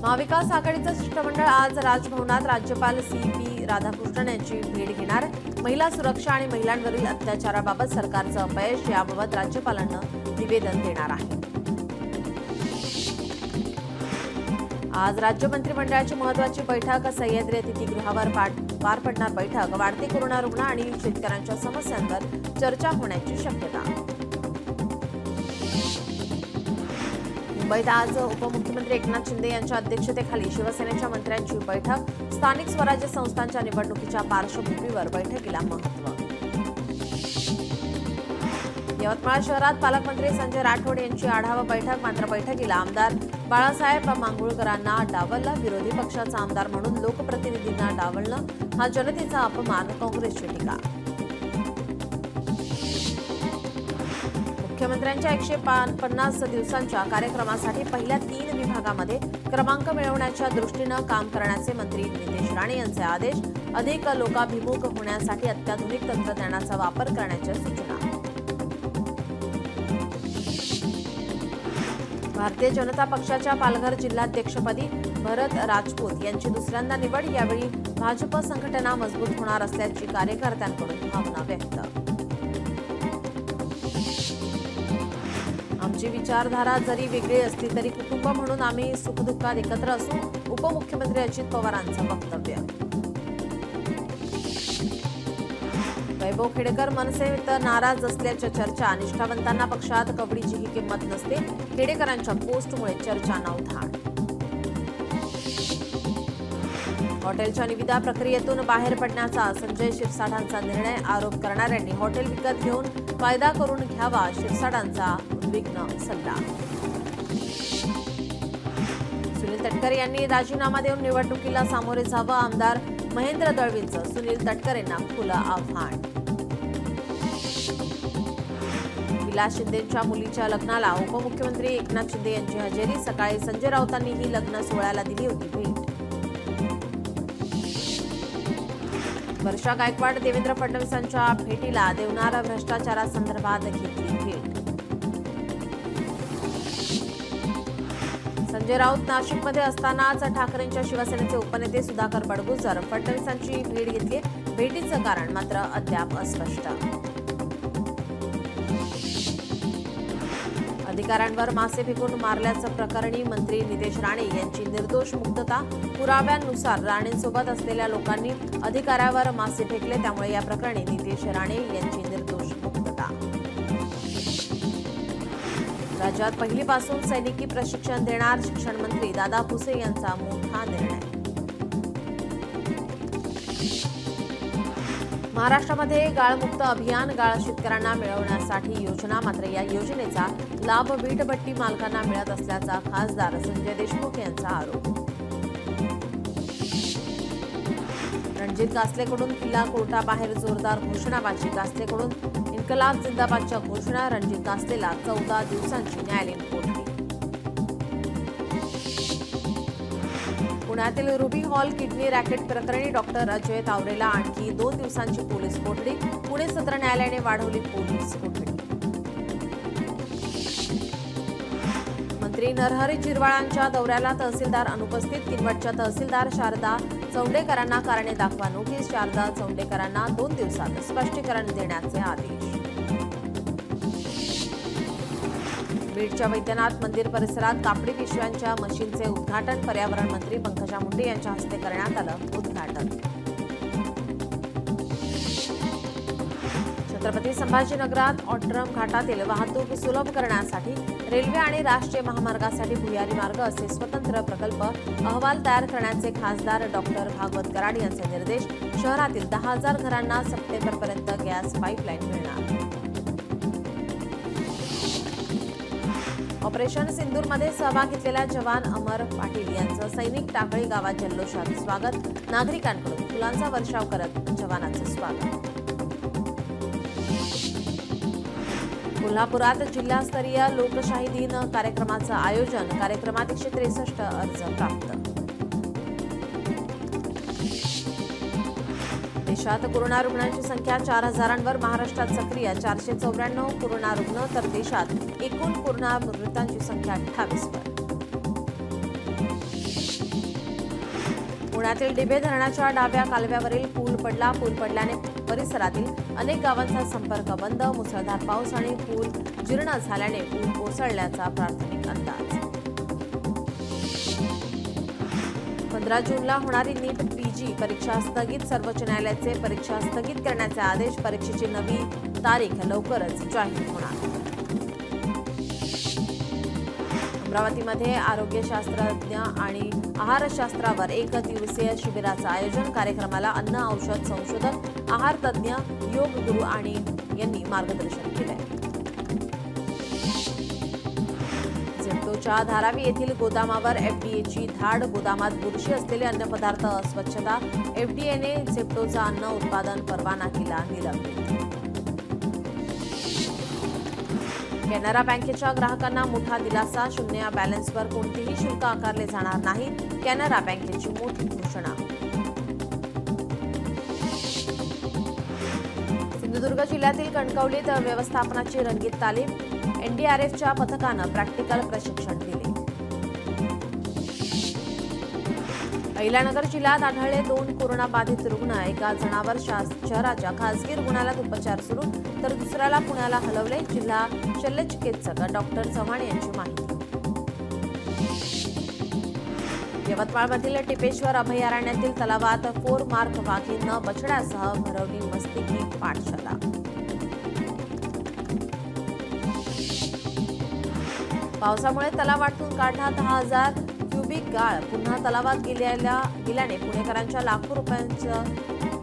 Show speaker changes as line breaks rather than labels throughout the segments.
महाविकास आघाडीचं शिष्टमंडळ आज राजभवनात राज्यपाल सी.पी. राधाकृष्णन यांची भेट घेणार. महिला सुरक्षा आणि महिलांवरील अत्याचाराबाबत सरकारचं अपयश याबाबत राज्यपालांना निवेदन देणार आहे. आज राज्य मंत्रिमंडळाची महत्त्वाची बैठक सह्याद्री अतिथीगृहावर पार पडणार. बैठक वाढते कोरोना रुग्ण आणि शेतकऱ्यांच्या समस्यांवर चर्चा होण्याची शक्यता. मुंबईत आज उपमुख्यमंत्री एकनाथ शिंदे यांच्या अध्यक्षतेखाली शिवसेनेच्या मंत्र्यांची बैठक. स्थानिक स्वराज्य संस्थांच्या निवडणुकीच्या पार्श्वभूमीवर बैठकीला महत्त्व. यवतमाळ शहरात पालकमंत्री संजय राठोड यांची आढावा बैठक. मात्र बैठकीला आमदार बाळासाहेब मांगुळकरांना डावलला. विरोधी पक्षाचा आमदार म्हणून लोकप्रतिनिधींना डावलणं हा जनतेचा अपमान, काँग्रेसची टीका. मुख्यमंत्र्यांच्या 150 दिवसांच्या कार्यक्रमासाठी पहिल्या 3 विभागामध्ये क्रमांक मिळवण्याच्या दृष्टीनं काम करण्याचे मंत्री नितेश राणे यांचे आदेश. अधिक लोकाभिमुख होण्यासाठी अत्याधुनिक तंत्रज्ञानाचा वापर करण्याच्या सूचना. भारतीय जनता पक्षाच्या पालघर जिल्हाध्यक्षपदी भरत राजपूत यांची दुसऱ्यांदा निवड. यावेळी भाजप संघटना मजबूत होणार असल्याची कार्यकर्त्यांकडून भावना व्यक्त. आमची विचारधारा जरी वेगळी असली तरी कुटुंब म्हणून आम्ही सुखदुःखात एकत्र असू. उपमुख्यमंत्री अजित पवारांचं वक्तव्य. वैभव खेडेकर मनसेत नाराज असल्याच्या चर्चा. निष्ठावंतांना पक्षात कवडीचीही किंमत नसते. खेडेकरांच्या पोस्टमुळे चर्चा नवधाड. हॉटेलच्या निविदा प्रक्रियेतून बाहेर पडण्याचा संजय शिरसाटांचा निर्णय. आरोप करणाऱ्यांनी हॉटेल विकत घेऊन फायदा करून घ्यावा, शिरसाटांचा उद्विग्न सल्ला. सुनील तटकरे यांनी राजीनामा देऊन निवडणुकीला सामोरे जावं. आमदार महेंद्र दळवींचं सुनील तटकरेंना खुलं आव्हान. विलास शिंदेंच्या मुलीच्या लग्नाला उपमुख्यमंत्री एकनाथ शिंदे यांची हजेरी. सकाळी संजय राऊतांनी ही लग्न सोहळ्याला दिली होती भेट. वर्षा गायकवाड देवेंद्र फडणवीसांच्या भेटीला. देवनार भ्रष्टाचारासंदर्भात घेतली भेट. संजय राऊत नाशिकमध्ये असतानाच ठाकरेंच्या शिवसेनेचे उपनेते सुधाकर बडगुजर फडणवीसांची भेट घेतली. भेटीचं कारण मात्र अद्याप अस्पष्ट. अधिकाऱ्यांवर मासे फेकून मारल्याचं प्रकरणी मंत्री नितेश राणे यांची निर्दोष मुक्तता. पुराव्यांनुसार राणेंसोबत असलेल्या लोकांनी अधिकाऱ्यावर मासे फेकले. त्यामुळे या प्रकरणी नितेश राणे यांची निर्दोष मुक्तता. राज्यात पहिलीपासून सैनिकी प्रशिक्षण देणार. शिक्षण मंत्री दादा भुसे यांचा मोठा निर्णय. महाराष्ट्रामध्ये गाळमुक्त अभियान. गाळ शेतकऱ्यांना मिळवण्यासाठी योजना. मात्र या योजनेचा लाभ वीटभट्टी मालकांना मिळत असल्याचा खासदार संजय देशमुख यांचा आरोप. रणजित कासलेकडून किल्ला कोर्टाबाहेर जोरदार घोषणाबाजी. कासलेकडून इन्कलाब जिंदाबादच्या घोषणा. रणजित कासलेला 14 दिवसांची न्यायालयीन कोठडी. पुण्यातील रुबी हॉल किडनी रॅकेट प्रकरणी डॉक्टर अजय तावरेला आणखी 2 दिवसांची पोलीस कोठडी. पुणे सत्र न्यायालयाने वाढवली पोलीस कोठडी. मंत्री नरहरी झिरवाळांच्या दौऱ्याला तहसीलदार अनुपस्थित. किनवटच्या तहसीलदार शारदा चौंडेकरांना कारणे दाखवा नोटीस. शारदा चौंडेकरांना 2 दिवसात स्पष्टीकरण देण्याचे आदेश. बीडच्या वैद्यनाथ मंदिर परिसरात कापडी पिशव्यांच्या मशीनचे उद्घाटन. पर्यावरण मंत्री पंकजा मुंडे यांच्या हस्ते करण्यात आलं उद्घाटन. छत्रपती संभाजीनगरात ऑट्रम घाटातील वाहतूक सुलभ करण्यासाठी रेल्वे आणि राष्ट्रीय महामार्गासाठी भुयारी मार्ग असे स्वतंत्र प्रकल्प अहवाल तयार करण्याचे खासदार डॉक्टर भागवत कराड यांचे निर्देश. शहरातील 10,000 घरांना सप्टेंबरपर्यंत गॅस पाईपलाईन मिळणार. ऑपरेशन सिंदूरमध्ये सहभाग घेतलेल्या जवान अमर पाटील यांचं सैनिक टाकळी गावात जल्लोषात स्वागत. नागरिकांकडून फुलांचा वर्षाव करत जवानांचं स्वागत. कोल्हापुरात जिल्हास्तरीय लोकशाही दिन कार्यक्रमाचं आयोजन. कार्यक्रमात 163 अर्ज प्राप्त. देशात कोरोना रुग्णांची संख्या 4,000वर. महाराष्ट्रात सक्रिय 494 कोरोना रुग्ण. तर देशात एकूण कोरोना मृतांची संख्या 28वर. पुण्यातील डिबे धरणाच्या डाव्या कालव्यावरील पूल पडल्याने परिसरातील अनेक गावांचा संपर्क बंद. मुसळधार पाऊस आणि पूल जीर्ण झाल्याने पूल कोसळल्याचा प्राथमिक अंदाज. 15 जूनला होणारी नीट पीजी परीक्षा स्थगित. सर्वोच्च न्यायालयाचे परीक्षा स्थगित करण्याचे आदेश. परीक्षेची नवी तारीख लवकरच जाहीर होणार. अमरावतीमध्ये आरोग्यशास्त्रज्ञ आणि आहारशास्त्रावर 1 दिवसीय शिबिराचं आयोजन. कार्यक्रमाला अन्न औषध संशोधक, आहार तज्ज्ञ, योग गुरु यांनी मार्गदर्शन केलंय. झेप्टोच्या धारावी येथील गोदामावर एफडीएची धाड. गोदामात बुरशी असलेले अन्नपदार्थ अस्वच्छता. एफडीएने झेप्टोचा अन्न उत्पादन परवाना केला निलंबित. कॅनरा बँकेच्या ग्राहकांना मोठा दिलासा. शून्य बॅलन्सवर कोणतेही शुल्क आकारले जाणार नाही. कॅनरा बँकेची मोठी घोषणा. सिंधुदुर्ग जिल्ह्यातील कणकवलीत व्यवस्थापनाची रंगीत तालीम. एनडीआरएफच्या पथकानं प्रॅक्टिकल प्रशिक्षण दिले. अहिल्यानगर जिल्ह्यात आढळले 2 कोरोनाबाधित रुग्ण. एका जणावर शहराच्या खासगी रुग्णालयात उपचार सुरू, तर दुसऱ्याला पुण्याला हलवले. जिल्हा शल्यचिकित्सक डॉक्टर चव्हाण यांची माहिती. यवतमाळमधील टिपेश्वर अभयारण्यातील तलावात 4 मार्क वाघीण बछड्यासह भरवली मस्तिकी पाठशाला. पावसामुळे तलाव आटून काढला. 10,000 क्युबिक गाळ पुन्हा तलावात गेल्याने पुणेकरांच्या लाखो रुपयांचा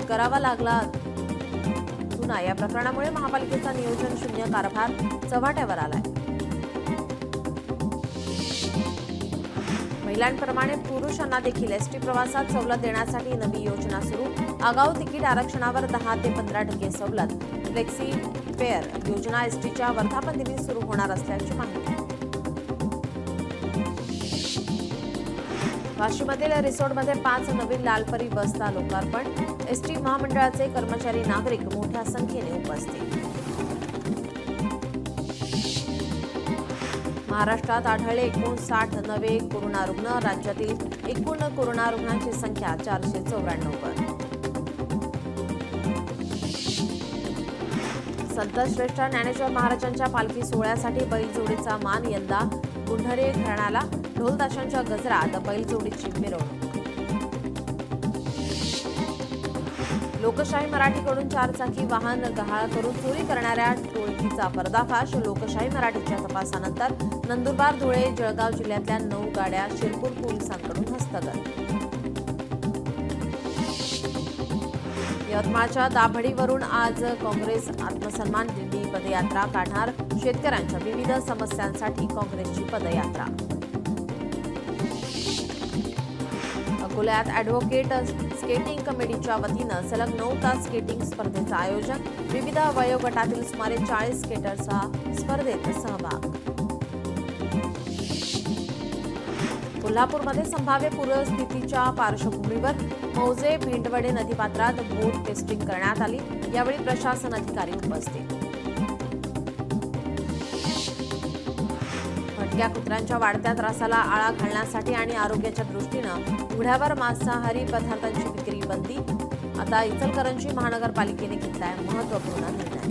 करावा लागला चुना. या प्रकरणामुळे महापालिकेचा नियोजन शून्य कारभार चव्हाट्यावर आलाय. महिलांप्रमाणे पुरुषांना देखील एसटी प्रवासात सवलत देण्यासाठी नवी योजना सुरू. आगाऊ तिकीट आरक्षणावर 10 ते 15% सवलत. फ्लेक्सी फेअर योजना एसटीच्या वर्धापनदिनी सुरू होणार असल्याची माहिती. वाशीमधील रिसोडमध्ये 5 नवीन लालपरी बसचा लोकार्पण. एसटी महामंडळाचे कर्मचारी, नागरिक मोठ्या संख्येने उपस्थित. महाराष्ट्रात आढळले 59 नवे कोरोना रुग्ण. राज्यातील एकूण कोरोना रुग्णांची संख्या 494. संतश्रेष्ठ ज्ञानेश्वर महाराजांच्या पालखी सोहळ्यासाठी बैलजोडीचा मान. यंदा गुंढरे घराण्याला ढोलताशांच्या गजरात बैलजोडीची मिरवणूक. लोकशाही मराठीकडून 4 चाकी वाहन गहाळ करून चोरी करणाऱ्या टोळकीचा पर्दाफाश. लोकशाही मराठीच्या तपासानंतर नंदुरबार, धुळे, जळगाव जिल्ह्यातल्या 9 गाड्या शिरपूर पोलिसांकडून हस्तगत. यवतमाळच्या दाभडीवरून आज काँग्रेस आत्मसन्मान दिंडी पदयात्रा काढणार. शेतकऱ्यांच्या विविध समस्यांसाठी काँग्रेसची पदयात्रा. अकोल्यात ॲडव्होकेट स्केटिंग कमिटीच्या वतीनं सलग 9 तास स्केटिंग स्पर्धेचं आयोजन. विविध वयोगटातील सुमारे 40 स्केटर्सचा स्पर्धेत सहभाग. कोल्हापूरमध्ये संभाव्य पूरस्थितीच्या पार्श्वभूमीवर मौजे भेंडवडे नदीपात्रात बोट टेस्टिंग करण्यात आली. यावेळी प्रशासन अधिकारी उपस्थित. भटक्या कुत्र्यांच्या वाढत्या त्रासाला आळा घालण्यासाठी आणि आरोग्याच्या दृष्टीनं उघड्यावर मांसाहारी पदार्थांची विक्री बंदी. आता इचलकरंजी महानगरपालिकेने घेतलाय महत्त्वपूर्ण निर्णय.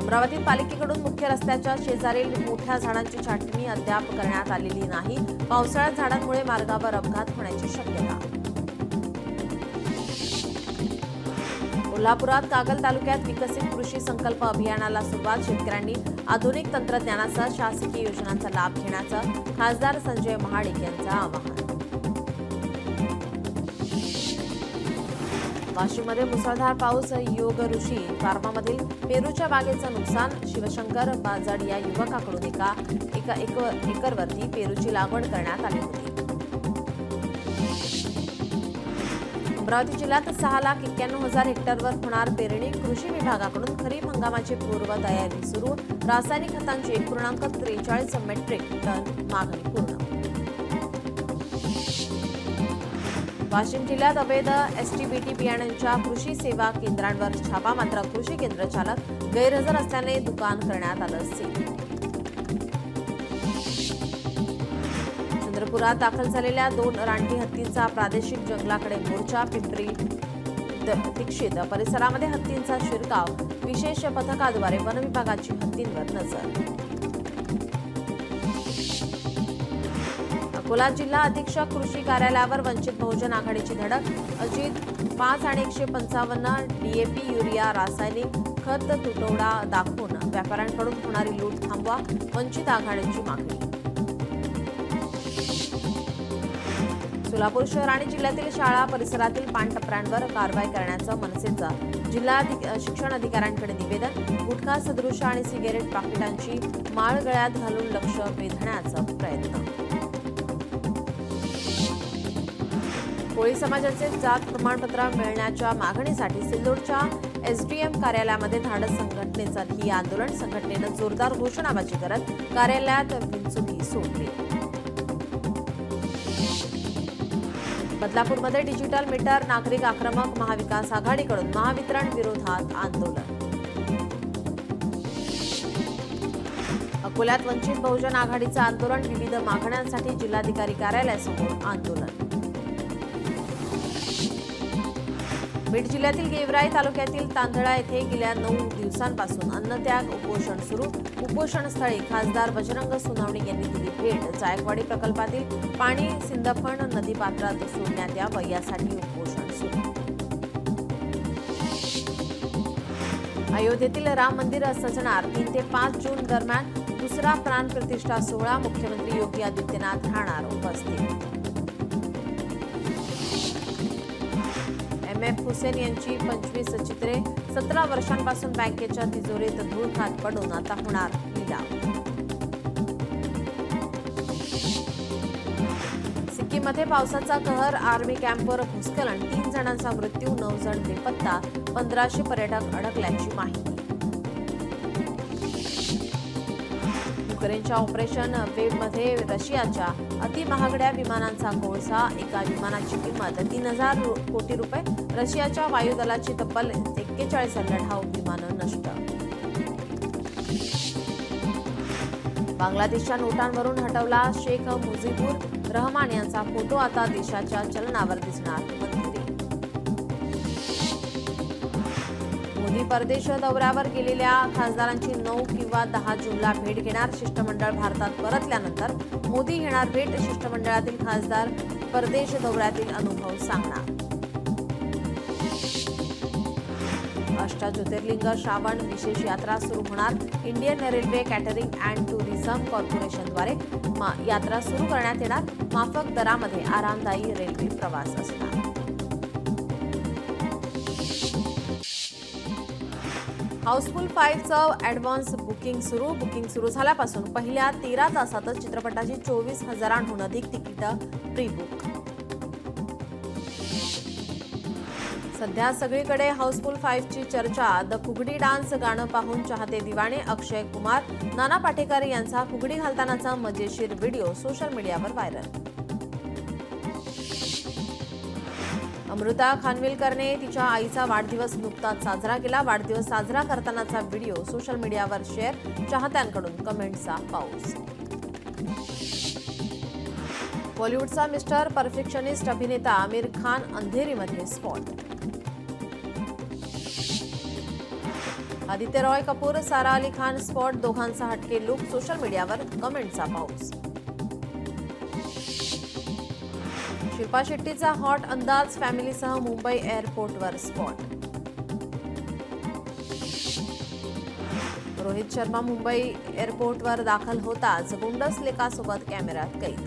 अमरावतीत पालिकेकडून मुख्य रस्त्याच्या शेजारील मोठ्या झाडांची छाटणी अद्याप करण्यात आलेली नाही. पावसाळ्यात झाडांमुळे मार्गावर अपघात होण्याची शक्यता. कोल्हापुरात कागल तालुक्यात विकसित कृषी संकल्प अभियानाला सुरुवात. शेतकऱ्यांनी आधुनिक तंत्रज्ञानासह शासकीय योजनांचा लाभ घेण्याचं खासदार संजय महाडिक यांचं आवाहन. वाशीमध्ये मुसळधार पाऊस. योग ऋषी फार्मामधील पेरूच्या बागेचं नुकसान. शिवशंकर बाजाड या युवकाकडून एका एकरवरती पेरूची लागवड करण्यात आली होती. अमरावती जिल्ह्यात 6,91,000 हेक्टरवर होणार पेरणी. कृषी विभागाकडून खरीप हंगामाची पूर्वतयारी सुरू. रासायनिक खतांची 1.43 मेट्रिक टन मागणी पूर्ण. वाशिम जिल्ह्यात अवैध एसटीबीटी बियाण्यांच्या कृषी सेवा केंद्रांवर छापा. मात्र कृषी केंद्र चालक गैरहजर असल्याने दुकान करण्यात आलं सील. चंद्रपुरात दाखल झालेल्या 2 रानटी हत्तींचा प्रादेशिक जंगलाकडे मोर्चा. पिंपरी दीक्षित परिसरामध्ये हत्तींचा शिरकाव. विशेष पथकाद्वारे वन विभागाची हत्तींवर नजर. अकोला जिल्हा अधीक्षक कृषी कार्यालयावर वंचित बहुजन आघाडीची धडक. अजित 5 आणि 155 DAP युरिया रासायनिक खत तुटवडा दाखवून व्यापाऱ्यांकडून होणारी लूट थांबवा. वंचित आघाडीची मागणी. सोलापूर शहर आणि जिल्ह्यातील शाळा परिसरातील पानटपऱ्यांवर कारवाई करण्याचं मनसेचं जिल्हा शिक्षण अधिकाऱ्यांकडे निवेदन. गुटखा सदृश आणि सिगारेट पाकिटांची माळ गळ्यात घालून लक्ष वेधण्याचा प्रयत्न. कोळी समाजाचे जात प्रमाणपत्र मिळण्याच्या मागणीसाठी सिल्लोडच्या SDM कार्यालयामध्ये धाडस संघटनेचं ही आंदोलन. संघटनेनं जोरदार घोषणाबाजी करत कार्यालयात बिनचुकी सोडली. बदलापूरमध्ये डिजिटल मीटर नागरिक आक्रमक. महाविकास आघाडीकडून महावितरण विरोधात आंदोलन. अकोल्यात वंचित बहुजन आघाडीचं आंदोलन. विविध मागण्यांसाठी जिल्हाधिकारी कार्यालयासमोर आंदोलन. बीड जिल्ह्यातील गेवराई तालुक्यातील तांदळा येथे गेल्या 9 दिवसांपासून अन्नत्याग उपोषण सुरू. उपोषणस्थळी खासदार बजरंग सोनवणे यांनी दिली भेट. जायकवाडी प्रकल्पातील पाणी सिंदफण नदीपात्रात सोडण्यात यावं यासाठी उपोषण सुरू. अयोध्येतील राम मंदिर सजणार. 3 ते 5 जून दरम्यान दुसरा प्राणप्रतिष्ठा सोहळा. मुख्यमंत्री योगी आदित्यनाथ राहणार उपस्थित. MF हुसेन यांची 25 चित्रे. 17 वर्षांपासून बँकेच्या तिजोरीत धूळ खात पडून आता होणार लिलाव. सिक्कीममध्ये पावसाचा कहर. आर्मी कॅम्पवर भूस्खलन. 3 जणांचा मृत्यू, 9 जण बेपत्ता. 1500 पर्यटक अडकल्याची माहिती. युक्रेनच्या ऑपरेशन वेव्हमध्ये रशियाच्या अतिमहागड्या विमानांचा कोळसा. एका विमानाची किंमत 3000 कोटी रुपये. रशियाच्या वायुदलाची तब्बल 41 लढाऊ विमानं नष्ट. बांगलादेशच्या नोटांवरून हटवला शेख मुजीबुर रहमान यांचा फोटो. आता देशाच्या चलनावर दिसणार मंत्री. मोदी परदेश दौऱ्यावर गेलेल्या खासदारांची 9 किंवा 10 जूनला भेट घेणार. शिष्टमंडळ भारतात परतल्यानंतर मोदी घेणार भेट. शिष्टमंडळातील खासदार परदेश दौऱ्यातील अनुभव सांगणार. अष्टज्योतिर्लिंग श्रावण विशेष यात्रा सुरू होणार. Indian railway catering and tourism कॉर्पोरेशनद्वारे यात्रा सुरू करण्यात येणार. माफक दरामध्ये आरामदायी रेल्वे प्रवास असणार. हाऊसफुल 5चं ॲडव्हान्स बुकिंग सुरू. बुकिंग सुरू झाल्यापासून पहिल्या 13 तासातच चित्रपटाची 24,000हून अधिक तिकीटं प्री बुक. सध्या सगळीकडे हाऊसफुल 5ची चर्चा. द फुगडी डान्स गाणं पाहून चाहते दिवाणे. अक्षय कुमार, नाना पाटेकर यांचा फुगडी घालतानाचा मजेशीर व्हिडिओ सोशल मीडियावर व्हायरल. अमृता खानविलकरने तिच्या आईचा वाढदिवस नुकताच साजरा केला. वाढदिवस साजरा करतानाचा व्हिडिओ सोशल मीडियावर शेअर. चाहत्यांकडून कमेंटचा पाऊस. बॉलिवूडचा मिस्टर परफेक्शनिस्ट अभिनेता आमिर खान अंधेरीमध्ये स्पॉट. आदित्य रॉय कपूर, सारा अली खान स्पॉट. दोघांचा हटके लुक. सोशल मीडियावर कमेंटचा पाऊस. शिल्पा शेट्टीचा हॉट अंदाज. फॅमिलीसह मुंबई एअरपोर्टवर स्पॉट. रोहित शर्मा मुंबई एअरपोर्टवर दाखल होताच गुंडसलेकासोबत कॅमेऱ्यात कैद.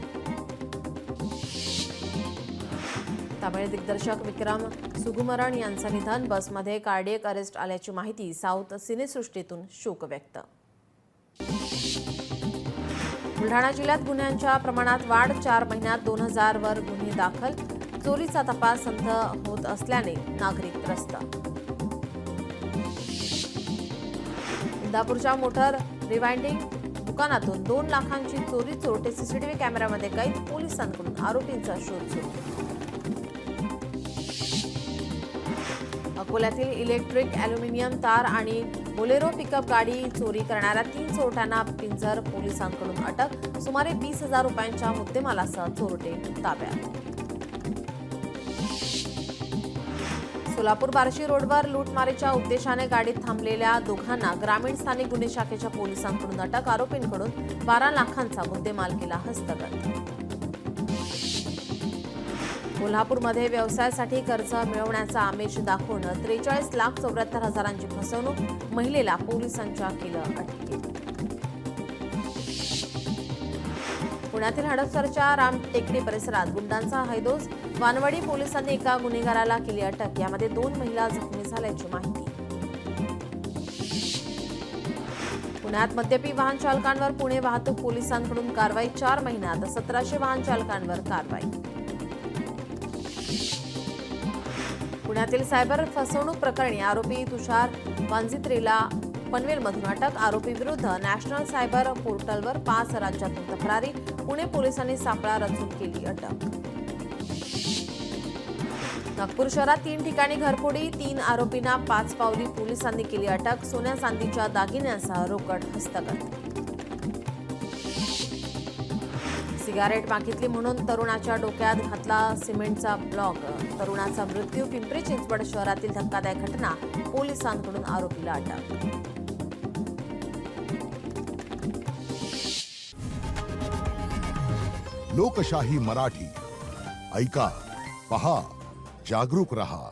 तमिळ दिग्दर्शक विक्रम सुकुमारन यांचं निधन. बसमध्ये कार्डियक अरेस्ट आल्याची माहिती. साऊथ सिनेसृष्टीतून शोक व्यक्त. बुलढाणा जिल्ह्यात गुन्ह्यांच्या प्रमाणात वाढ. 4 महिन्यात 2000 वर गुन्हे दाखल. चोरीचा तपास संथ होत असल्याने नागरिक त्रस्त. इंदापूरच्या मोटर रिवाइंडिंग दुकानातून 2 लाखांची चोरी. चोरटे सीसीटीव्ही कॅमेऱ्यामध्ये कैद. पोलिसांकडून आरोपींचा शोध सुरू. अकोल्यातील इलेक्ट्रिक, ॲल्युमिनियम तार आणि बोलेरो पिकअप गाडी चोरी करणाऱ्या 3 चोरट्यांना पिंजर पोलिसांकडून अटक. सुमारे 20,000 रुपयांच्या मुद्देमालासह चोरटे ताब्यात. सोलापूर बार्शी रोडवर लूटमारीच्या उद्देशाने गाडीत थांबलेल्या दोघांना ग्रामीण स्थानिक गुन्हे शाखेच्या पोलिसांकडून अटक. आरोपींकडून 12 लाखांचा मुद्देमाल केला हस्तगत. कोल्हापूरमध्ये व्यवसायासाठी कर्ज मिळवण्याचा आमिष दाखवून 43,74,000ची फसवणूक. महिलेला पोलिसांच्या केलं अटकेत. पुण्यातील हडपसरच्या रामटेकडी परिसरात गुंडांचा हैदोस. वानवडी पोलिसांनी एका गुन्हेगाराला केली अटक. यामध्ये 2 महिला जखमी झाल्याची माहिती. पुण्यात मद्यपी वाहन चालकांवर पुणे वाहतूक पोलिसांकडून कारवाई. 4 महिन्यात 1700 वाहन चालकांवर कारवाई. पुण्यातील सायबर फसवणूक प्रकरणी आरोपी तुषार वांजित्रेला पनवेलमधून अटक. आरोपी विरुद्ध नॅशनल सायबर पोर्टलवर 5 राज्यातून तक्रारी. पुणे पोलिसांनी सापळा रचून केली अटक. नागपूर शहरात 3 ठिकाणी घरफोडी. 3 आरोपींना 5 पावली पोलिसांनी केली अटक. सोन्या चांदीच्या दागिन्यांसह रोकड हस्तगत. सिगारेट मागितली म्हणून तरुणाच्या डोक्यात घातला सिमेंटचा ब्लॉक. तरुणाचा मृत्यू. पिंपरी चिंचवड शहरातील धक्कादायक घटना. पोलिसांकडून आरोपीला अटक.
लोकशाही मराठी ऐका, पहा, जागरूक रहा.